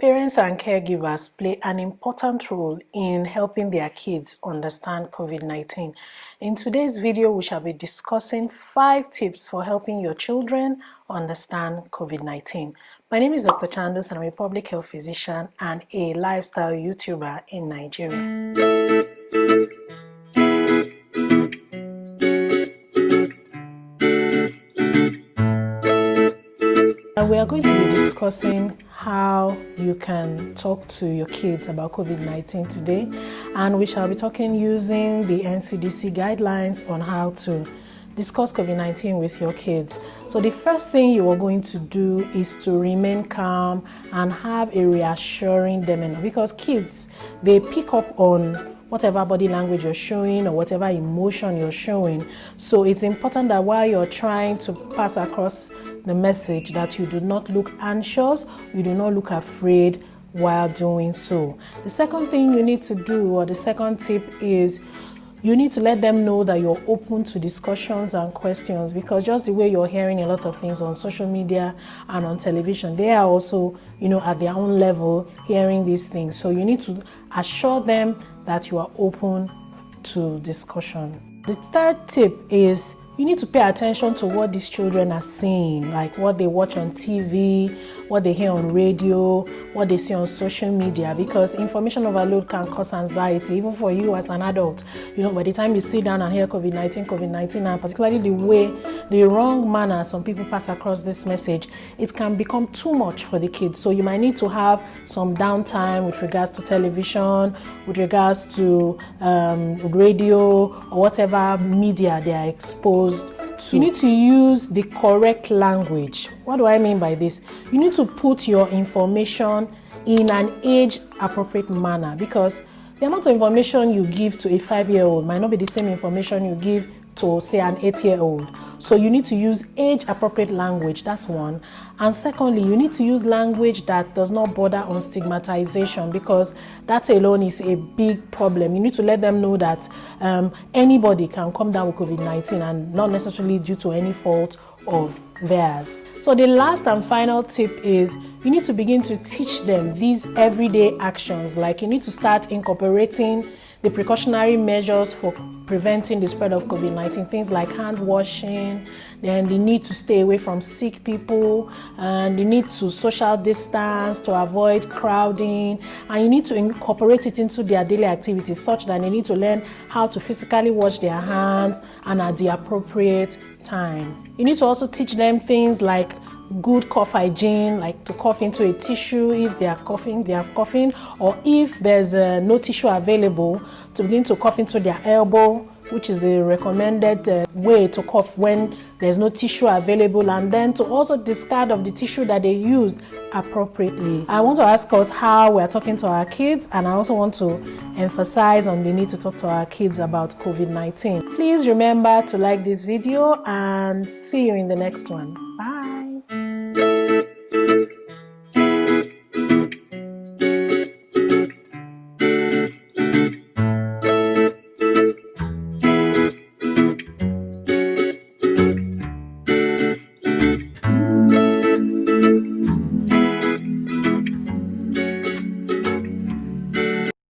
Parents and caregivers play an important role in helping their kids understand COVID-19. In today's video, we shall be discussing 5 tips for helping your children understand COVID-19. My name is Dr. Chandus and I'm a public health physician and a lifestyle YouTuber in Nigeria. And we are going to be discussing how you can talk to your kids about COVID-19 today, and we shall be talking using the NCDC guidelines on how to discuss COVID-19 with your kids. So the first thing you are going to do is to remain calm and have a reassuring demeanor, because kids, they pick up on whatever body language you're showing or whatever emotion you're showing. So it's important that while you're trying to pass across the message, that you do not look anxious, you do not look afraid while doing so. The second thing you need to do, or the second tip, is you need to let them know that you're open to discussions and questions, because just the way you're hearing a lot of things on social media and on television, they are also, at their own level hearing these things. So you need to assure them that you are open to discussion. The third tip is you need to pay attention to what these children are seeing, like what they watch on TV, what they hear on radio, what they see on social media, because information overload can cause anxiety, even for you as an adult. By the time you sit down and hear COVID-19, and particularly the wrong manner some people pass across this message, it can become too much for the kids. So you might need to have some downtime with regards to television, with regards to radio, or whatever media they are exposed to. You need to use the correct language. What do I mean by this? You need to put your information in an age-appropriate manner, because the amount of information you give to a 5-year-old might not be the same information you give to, say, an 8-year-old. So you need to use age-appropriate language. That's one. And secondly, you need to use language that does not border on stigmatization, because that alone is a big problem. You need to let them know that anybody can come down with COVID-19, and not necessarily due to any fault of theirs. So the last and final tip is you need to begin to teach them these everyday actions. Like, you need to start incorporating the precautionary measures for preventing the spread of COVID-19, things like hand washing, then the need to stay away from sick people, and the need to social distance to avoid crowding, and you need to incorporate it into their daily activities, such that they need to learn how to physically wash their hands and at the appropriate time. You need to also teach them things like good cough hygiene, like to cough into a tissue if they are coughing, or if there's no tissue available, to begin to cough into their elbow, which is the recommended way to cough when there's no tissue available, and then to also discard of the tissue that they used appropriately. I want to ask us how we're talking to our kids, and I also want to emphasize on the need to talk to our kids about COVID-19. Please remember to like this video, and see you in the next one. Bye.